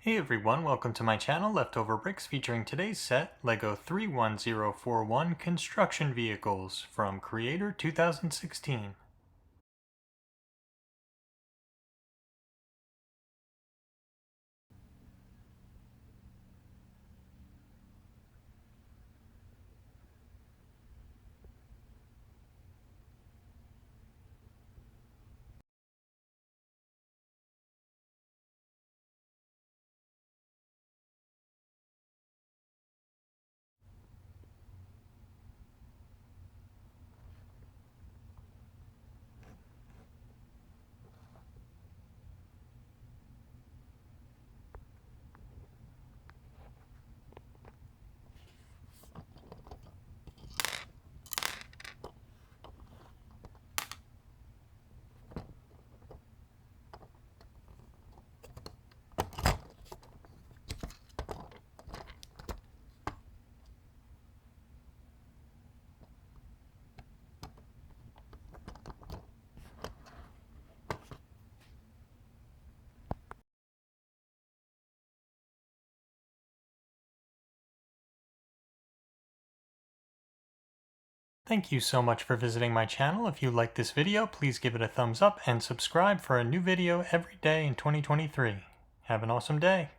Hey everyone, welcome to my channel, Leftover Bricks, featuring today's set, LEGO 31041 Construction Vehicles from Creator 2016. Thank you so much for visiting my channel. If you liked this video, please give it a thumbs up and subscribe for a new video every day in 2023. Have an awesome day.